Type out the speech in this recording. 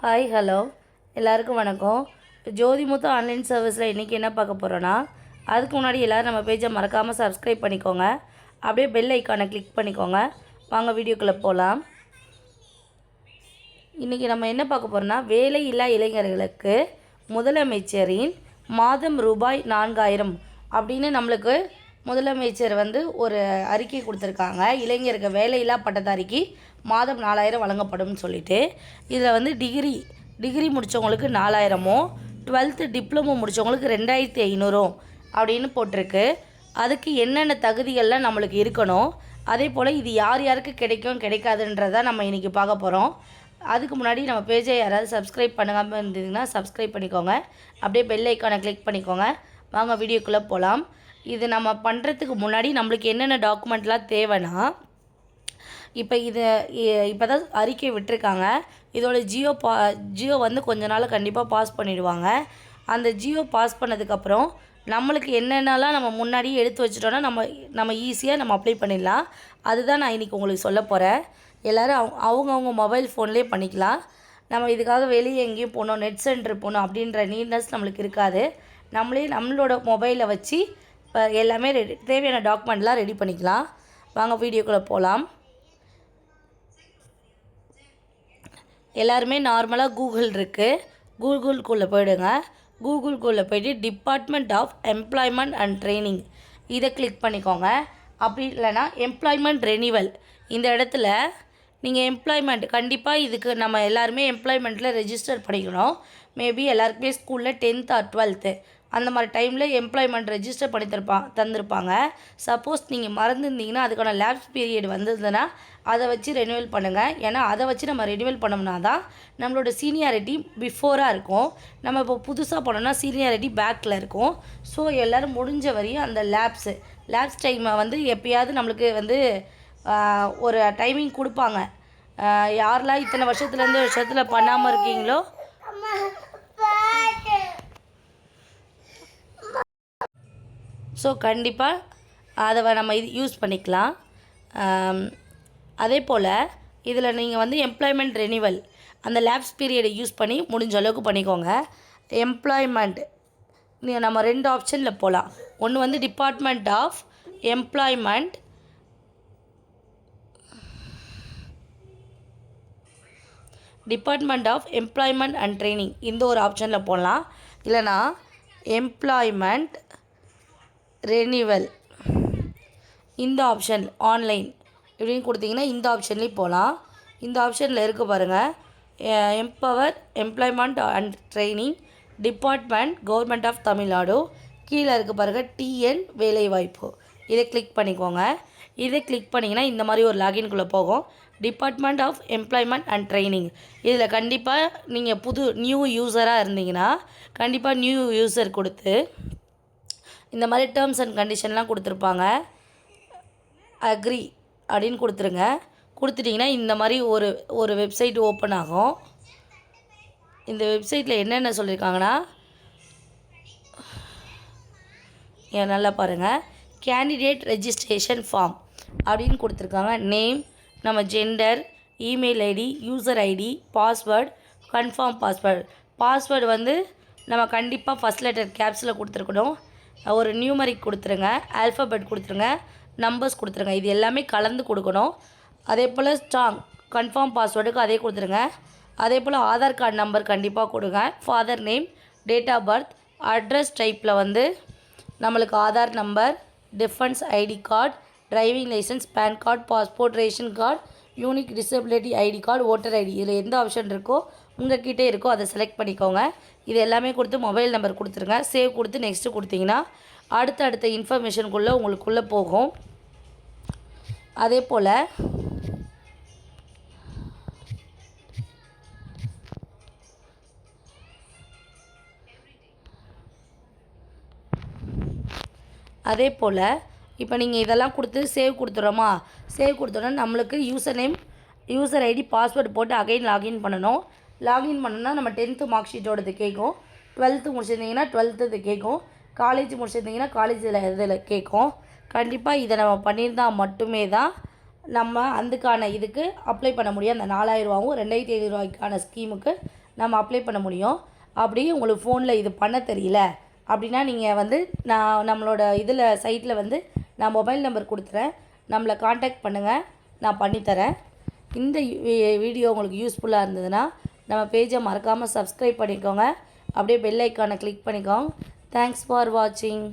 Hi hello எல்லாருக்கும் வணக்கம். Jothimuthu online சர்வீஸில் இன்றைக்கி என்ன பார்க்க போகிறோன்னா, அதுக்கு முன்னாடி எல்லோரும் நம்ம பேஜை மறக்காமல் சப்ஸ்கிரைப் பண்ணிக்கோங்க. அப்படியே பெல் ஐக்கானை கிளிக் பண்ணிக்கோங்க. வாங்க வீடியோக்குள்ளே போகலாம். இன்றைக்கி நம்ம என்ன பார்க்க போகிறோன்னா, வேலையில்லா இளைஞர்களுக்கு முதலமைச்சரின் மாதம் ரூபாய் 4000 அப்படின்னு நம்மளுக்கு முதலமைச்சர் ஒரு அறிக்கை கொடுத்துருக்காங்க. இளைஞருக்கு வேலையில்லா பட்டதாரிக்கு மாதம் 4000 வழங்கப்படும்னு சொல்லிட்டு, இதில் டிகிரி முடித்தவங்களுக்கு 4000 12th டிப்ளமோ முடித்தவங்களுக்கு 2500 அப்படின்னு போட்டிருக்கு. அதுக்கு என்னென்ன தகுதிகள்லாம் நம்மளுக்கு இருக்கணும், அதே போல் இது யார் யாருக்கு கிடைக்கும் கிடைக்காதுன்றதை நம்ம இன்றைக்கி பார்க்க போகிறோம். அதுக்கு முன்னாடி நம்ம பேஜை யாராவது சப்ஸ்கிரைப் பண்ணாமல் இருந்ததுன்னா சப்ஸ்கிரைப் பண்ணிக்கோங்க. அப்படியே பெல் ஐக்கானை கிளிக் பண்ணிக்கோங்க. வாங்க வீடியோக்குள்ளே போகலாம். இது நம்ம பண்ணுறதுக்கு முன்னாடி நம்மளுக்கு என்னென்ன டாக்குமெண்ட்லாம் தேவைன்னா, இப்போ தான் அறிக்கை விட்டுருக்காங்க. இதோட ஜியோ கொஞ்ச நாள் கண்டிப்பாக பாஸ் பண்ணிவிடுவாங்க. அந்த ஜியோ பாஸ் பண்ணதுக்கப்புறம் நம்மளுக்கு என்னென்னலாம் நம்ம முன்னாடியே எடுத்து வச்சிட்டோன்னா நம்ம ஈஸியாக நம்ம அப்ளை பண்ணிடலாம். அதுதான் நான் இன்றைக்கி உங்களுக்கு சொல்ல போகிறேன். எல்லோரும் அவங்கவுங்க மொபைல் ஃபோன்லேயே பண்ணிக்கலாம். நம்ம இதுக்காக வெளியே எங்கேயும் போகணும், நெட் சென்டர் போகணும் அப்படின்ற நீட்னஸ் நம்மளுக்கு இருக்காது. நம்மளோட மொபைலை வச்சு எல்லாமே தேவையான டாக்குமெண்ட்லாம் ரெடி பண்ணிக்கலாம். வாங்க வீடியோக்குள்ளே போகலாம். எல்லாருமே நார்மலாக கூகுள் இருக்குது, கூகுள்குள்ளே போயிடுங்க. கூகுள்குள்ளே போய்ட்டு department of employment and training இதை கிளிக் பண்ணிக்கோங்க. அப்படி இல்லைனா எம்ப்ளாய்மெண்ட் ரெனிவல், இந்த இடத்துல நீங்கள் எம்ப்ளாய்மெண்ட் கண்டிப்பாக இதுக்கு நம்ம எல்லாருமே எம்ப்ளாய்மெண்ட்டில் ரெஜிஸ்டர் பண்ணிக்கணும். மேபி எல்லாருக்குமே ஸ்கூலில் 10th or 12th அந்த மாதிரி டைமில் எம்ப்ளாய்மெண்ட் ரெஜிஸ்டர் பண்ணி தந்திருப்பாங்க. சப்போஸ் நீங்கள் மறந்துருந்தீங்கன்னா அதுக்கான லேப்ஸ் பீரியட் வந்ததுன்னா அதை வச்சு ரெனிவல் பண்ணுங்கள். ஏன்னா அதை வச்சு நம்ம ரெனிவல் பண்ணோம்னா தான் நம்மளோட சீனியாரிட்டி பிஃபோராக இருக்கும். நம்ம இப்போ புதுசாக போனோம்னா சீனியாரிட்டி பேக்கில் இருக்கும். ஸோ எல்லோரும் முடிஞ்ச வரையும் அந்த லேப்ஸ் டைமை எப்பயாவது நம்மளுக்கு ஒரு டைமிங் கொடுப்பாங்க. யாரெல்லாம் இத்தனை வருஷத்தில் பண்ணாமல் இருக்கீங்களோ ஸோ கண்டிப்பாக அதை நம்ம யூஸ் பண்ணிக்கலாம். அதே போல் இதில் நீங்கள் எம்ப்ளாய்மெண்ட் ரெனிவல் அந்த லேப்ஸ் பீரியடை யூஸ் பண்ணி முடிஞ்ச அளவுக்கு பண்ணிக்கோங்க. எம்ப்ளாய்மெண்ட் நம்ம 2 ஆப்ஷனில் போகலாம். ஒன்று department of employment and training இந்த ஒரு ஆப்ஷனில் போடலாம். இல்லைனா எம்ப்ளாய்மெண்ட் ரெனிவல் இந்த ஆப்ஷன் ஆன்லைன் இப்படின்னு கொடுத்தீங்கன்னா இந்த ஆப்ஷன்லேயும் போகலாம். இந்த ஆப்ஷனில் இருக்க பாருங்கள், empower employment and training department government of Tamil Nadu, கீழே இருக்க பாருங்கள் டிஎன் வேலைவாய்ப்பு, இதை கிளிக் பண்ணிக்கோங்க. இதை கிளிக் பண்ணிங்கன்னா இந்த மாதிரி ஒரு லாகின்குள்ளே போகும். Department of employment and training இதில் கண்டிப்பாக நீங்கள் நியூ யூஸராக இருந்தீங்கன்னா கண்டிப்பாக நியூ யூஸர் கொடுத்து இந்த மாதிரி டேர்ம்ஸ் அண்ட் கண்டிஷன்லாம் கொடுத்துருப்பாங்க. அக்ரி அப்படின்னு கொடுத்துருங்க. கொடுத்துட்டிங்கன்னா இந்த மாதிரி ஒரு வெப்சைட் ஓப்பன் ஆகும். இந்த வெப்சைட்டில் என்னென்ன சொல்லியிருக்காங்கன்னா, நல்லா பாருங்கள், கேண்டிடேட் ரெஜிஸ்ட்ரேஷன் ஃபார்ம் அப்படின்னு கொடுத்துருக்காங்க. நேம், நம்ம gender, email ID, user ID, password, confirm password நம்ம கண்டிப்பாக ஃபஸ்ட் லெட்டர் கேப்ஸில் கொடுத்துருக்கணும். ஒரு நியூமரிக் கொடுத்துருங்க, ஆல்ஃபபெட் கொடுத்துருங்க, நம்பர்ஸ் கொடுத்துருங்க. இது எல்லாமே கலந்து கொடுக்கணும். அதே போல் ஸ்ட்ராங் கன்ஃபார்ம் பாஸ்வேர்டுக்கு அதே கொடுத்துருங்க. அதே போல் ஆதார் கார்டு நம்பர் கண்டிப்பாக கொடுங்க. Father name, date of birth, address டைப்பில் நம்மளுக்கு Aadhaar number, defence ID card, driving licence, PAN card, passport, ration card, unique disability ID card, voter ID, இதில் எந்த ஆப்ஷன் இருக்கோ உங்கள்கிட்ட இருக்கோ அதை செலக்ட் பண்ணிக்கோங்க. இது எல்லாமே கொடுத்து மொபைல் நம்பர் கொடுத்துருங்க. சேவ் கொடுத்து நெக்ஸ்ட்டு கொடுத்தீங்கன்னா அடுத்த இன்ஃபர்மேஷனுக்குள்ளே உங்களுக்குள்ளே போகும். அதே போல் இப்போ நீங்கள் இதெல்லாம் கொடுத்து சேவ் கொடுத்துட்றோமா, சேவ் கொடுத்தோன்னா நம்மளுக்கு யூசர் ஐடி பாஸ்வேர்டு போட்டு அகைன் லாகின் பண்ணணும். லாகின் பண்ணோன்னா நம்ம 10th மார்க் ஷீட்டோடது கேட்கும். 12th முடிச்சிருந்தீங்கன்னா 12th கேட்கும். காலேஜ் முடிச்சிருந்தீங்கன்னா காலேஜில் இதில் கேட்கும். கண்டிப்பாக இதை நம்ம பண்ணியிருந்தால் மட்டுமே தான் நம்ம இதுக்கு அப்ளை பண்ண முடியும். அந்த 4000 ரூபாவும் 2500 ரூபாய்க்கான ஸ்கீமுக்கு நம்ம அப்ளை பண்ண முடியும். அப்படி உங்களுக்கு ஃபோனில் இது பண்ண தெரியல அப்படின்னா நீங்கள் வந்து நம்மளோட இதில் சைட்டில் வந்து நான் மொபைல் நம்பர் கொடுத்துறேன், நம்மளை காண்டாக்ட் பண்ணுங்கள், நான் பண்ணித்தரேன். இந்த வீடியோ உங்களுக்கு யூஸ்ஃபுல்லாக இருந்ததுன்னா நம்ம பேஜை மறக்காமல் சப்ஸ்கிரைப் பண்ணிக்கோங்க. அப்படியே பெல் ஐக்கானை கிளிக் பண்ணிக்கோங்க. தேங்க்ஸ் ஃபார் வாட்சிங்.